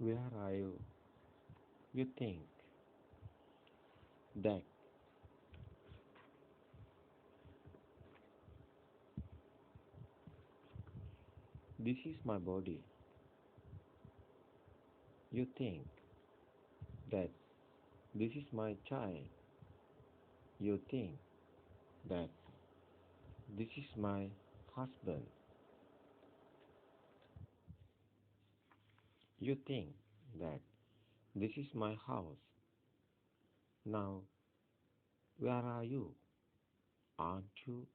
Where are you? You think that this is my body. You think that this is my child. You think that this is my husband. You think that this is my house. Now, where are you? Aren't you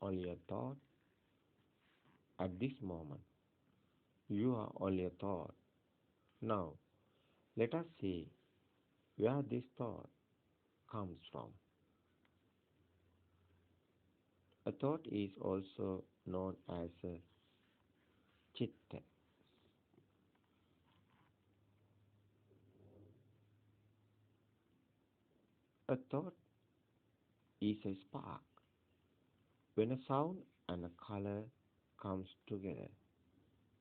only a thought? At this moment, you are only a thought. Now, let us see where this thought comes from. A thought is also known as a chitta. A thought is a spark. When a sound and a color comes together,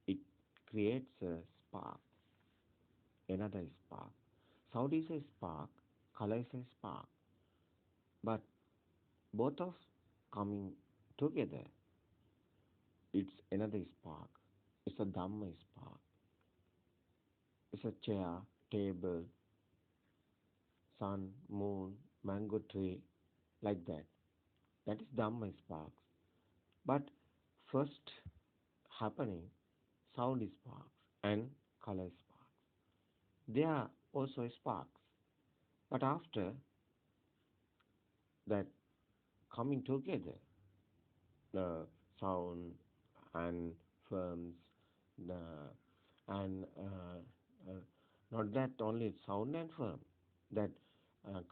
it creates a spark, another spark. Sound is a spark, color is a spark, but both of coming together, it's another spark. It's a Dhamma spark. It's a chair, table, sun, moon, mango tree, like that. That is Dhamma sparks. But first happening, sound sparks and color sparks. They are also sparks. But after that coming together, the sound and firms, the and not that only sound and firm, that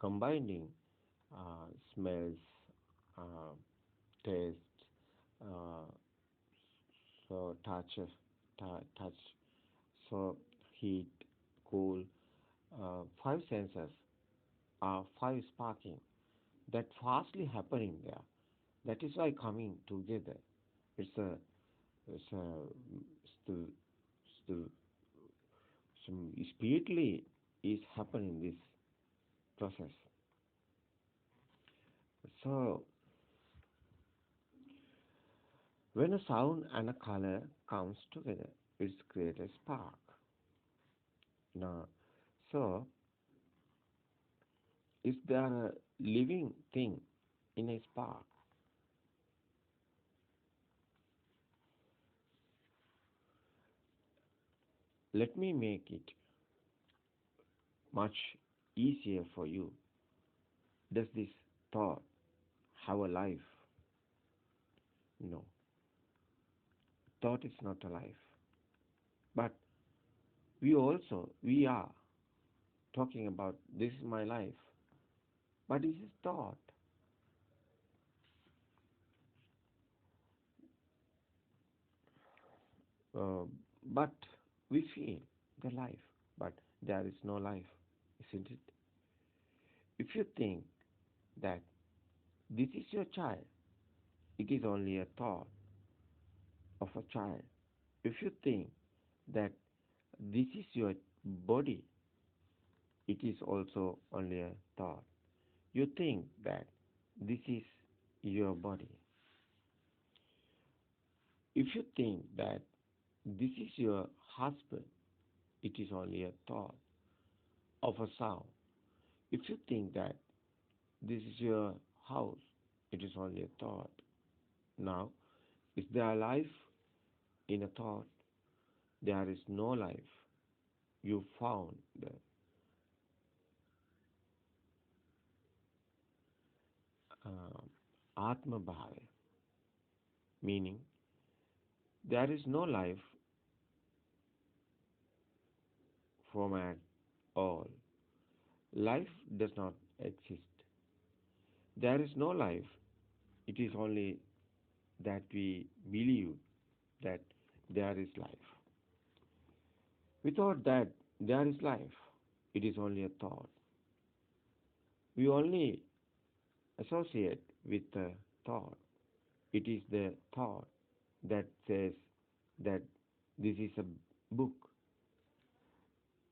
combining smells, uh, taste, uh, so touch, so heat, cool, five senses are five sparking that fastly happening there. That is why coming together. It's a it's a still still some speedily is happening this process. So when a sound and a color comes together, it's create a spark. Now, so is there a living thing in a spark? Let me make it much easier for you. Does this thought have a life? No, thought is not alive. But we are talking about this is my life. But this is thought. Uh, but we feel the life, but there is no life, isn't it? If you think that this is your child, it is only a thought of a child. If you think that this is your body, it is also only a thought. You think that this is your body. If you think that this is your husband, it is only a thought of a sound. If you think that this is your house, it is only a thought. Now, is there life in a thought? There is no life. You found the Atma Bhava, meaning there is no life from at all. Life does not exist. There is no life. It is only that we believe that there is life. Without that, there is life. It is only a thought. We only associate with the thought. It is the thought that says that this is a book.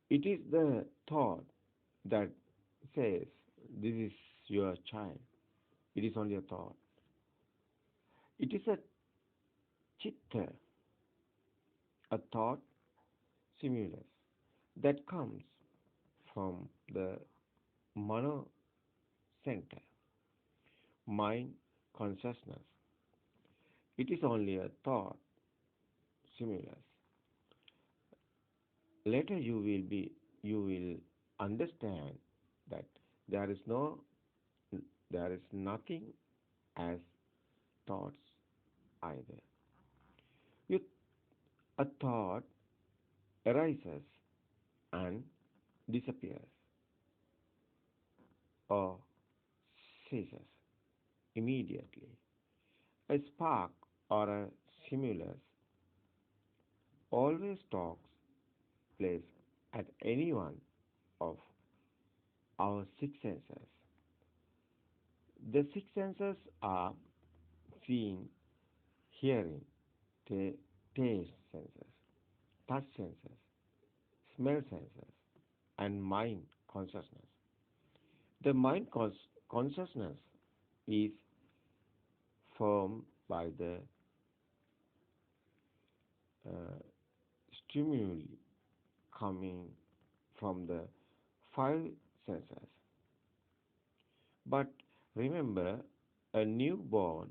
It is the thought that says, this is your child. It is only a thought. It is a chitta, a thought stimulus that comes from the mano center, mind consciousness. It is only a thought stimulus. Later you will understand that there is no there is nothing as thoughts either. You, a thought arises and disappears or ceases immediately. A spark or a stimulus always takes place at any one of our six senses. The six senses are seeing, hearing, taste senses, touch senses, smell senses, and mind consciousness. The mind consciousness is formed by the uh, stimuli coming from the five senses. But remember, a newborn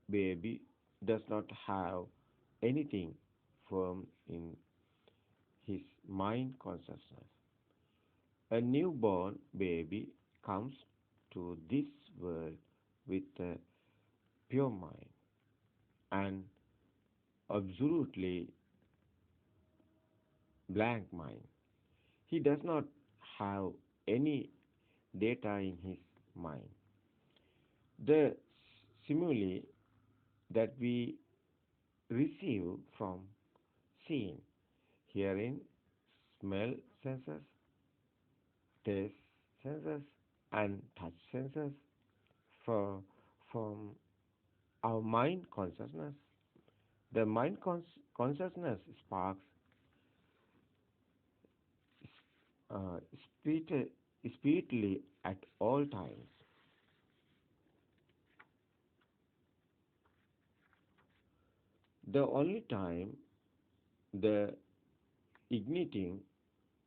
baby does not have anything formed in his mind consciousness. A newborn baby comes to this world with a pure mind and absolutely blank mind. He does not have any data in his mind. The stimuli that we receive from seeing, hearing, smell senses, taste senses, and touch senses for, from our mind consciousness. The mind consciousness sparks uh, speed, speedily at all times. The only time the igniting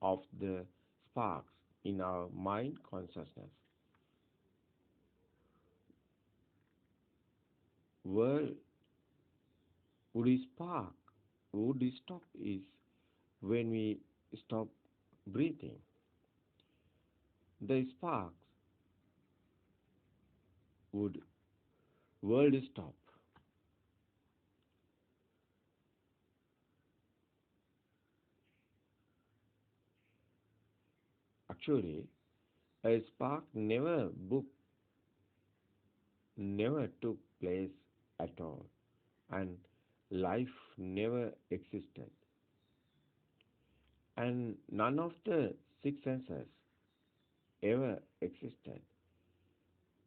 of the sparks in our mind consciousness world would spark, would stop is when we stop breathing. The sparks would world stop. Actually, a spark never took place at all, and life never existed. And none of the six senses ever existed.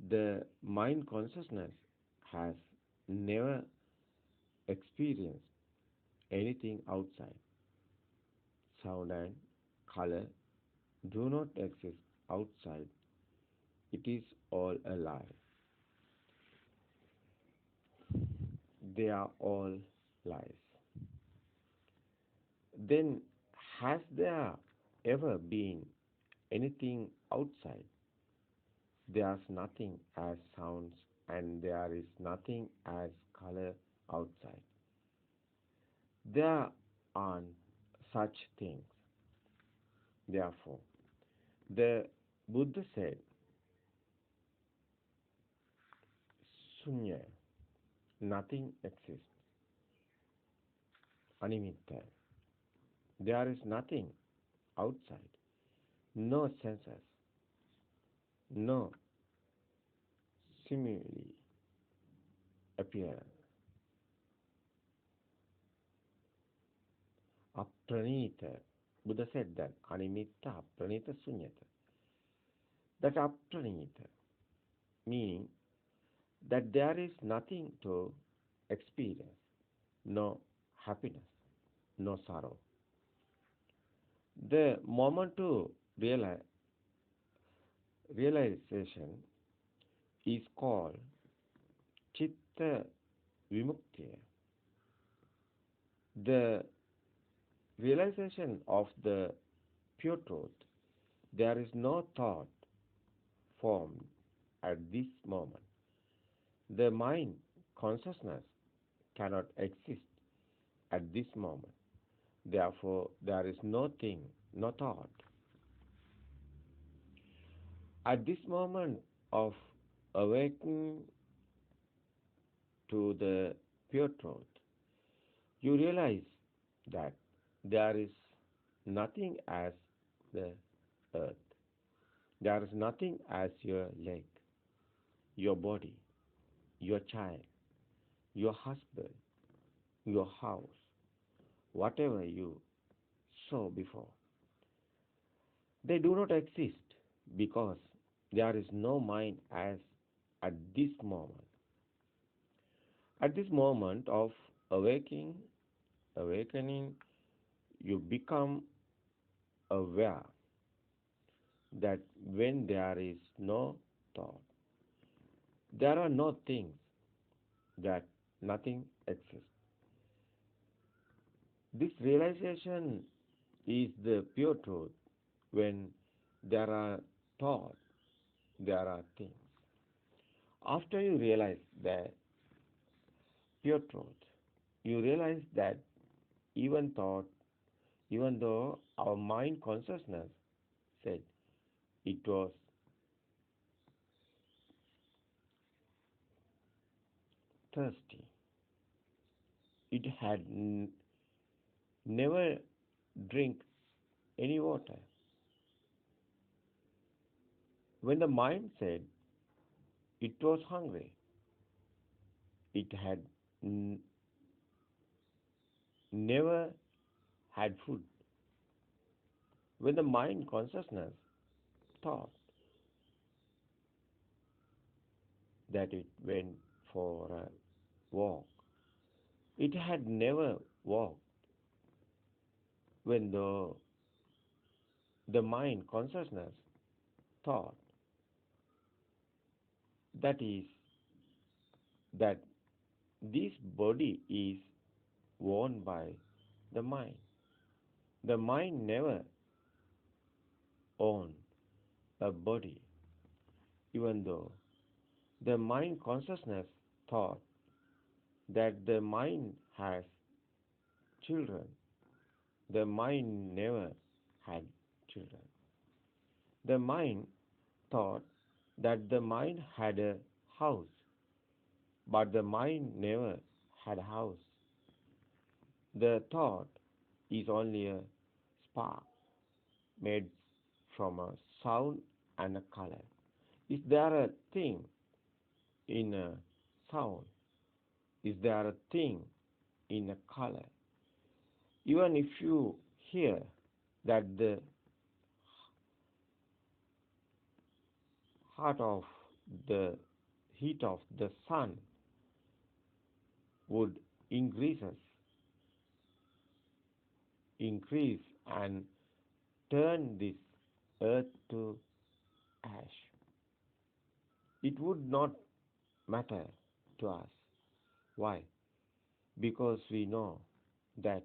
The mind consciousness has never experienced anything outside. Sound and color do not exist outside. It is all a lie. They are all lies. Then, has there ever been anything outside? There's nothing as sounds, and there is nothing as color outside. There aren't such things. Therefore, the Buddha said, Sunya, nothing exists, animitta. There is nothing outside, no senses, no stimuli appear. Apranita. Buddha said that animitta, apranita, sunyata. That apranita, meaning that there is nothing to experience, no happiness, no sorrow. The moment to realization is called chitta vimukti, the realization of the pure truth. There is no thought formed at this moment. The mind consciousness cannot exist at this moment. Therefore, there is no thing, no thought. At this moment of awakening to the pure truth, you realize that there is nothing as the earth. There is nothing as your leg, your body, your child, your husband, your house, whatever you saw before. They do not exist because there is no mind as at this moment. At this moment of awakening, you become aware that when there is no thought, there are no things, that nothing exists. This realization is the pure truth. When there are thoughts, there are things. After you realize the pure truth, you realize that even thought, even though our mind consciousness said it was thirsty, it had never drink any water. When the mind said it was hungry, it had never had food. When the mind consciousness thought that it went for a walk, it had never walked. When the mind consciousness thought that is that this body is worn by the mind. The mind never owned a body, even though the mind consciousness thought that the mind has children. The mind never had children. The mind thought that the mind had a house, but the mind never had a house. The thought is only a spark made from a sound and a color. Is there a thing in a sound? Is there a thing in a color? Even if you hear that the heart of the heat of the sun would increase and turn this earth to ash, it would not matter to us. Why? Because we know that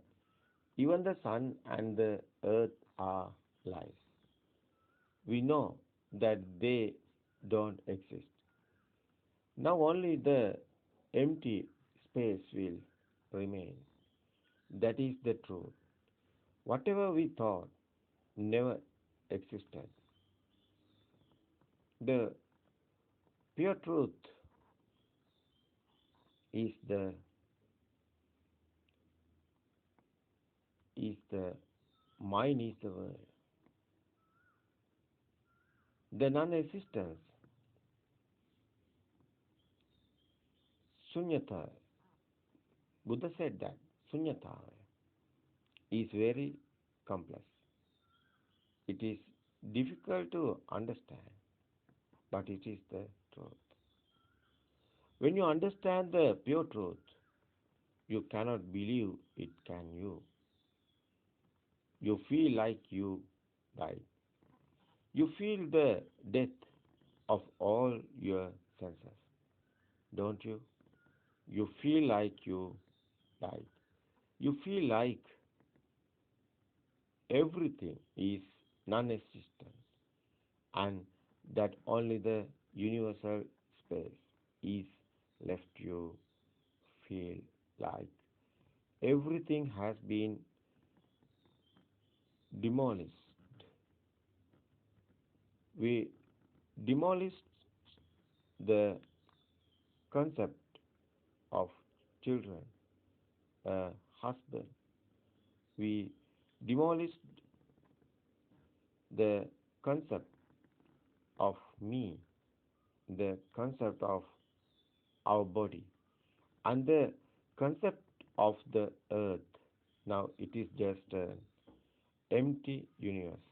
even the sun and the earth are lies. We know that they don't exist. Now only the empty space will remain. That is the truth. Whatever we thought never existed. The pure truth is the mind is the world. The non-existence, sunyata. Buddha said that sunyata is very complex. It is difficult to understand, but it is the truth. When you understand the pure truth, you cannot believe it, can you? You feel like you died. You feel the death of all your senses, don't you? You feel like you died. You feel like everything is non existent and that only the universal space is left. You feel like everything has been demolished. We demolished the concept of children, a husband. We demolished the concept of me, the concept of our body, and the concept of the earth. Now it is just an empty universe.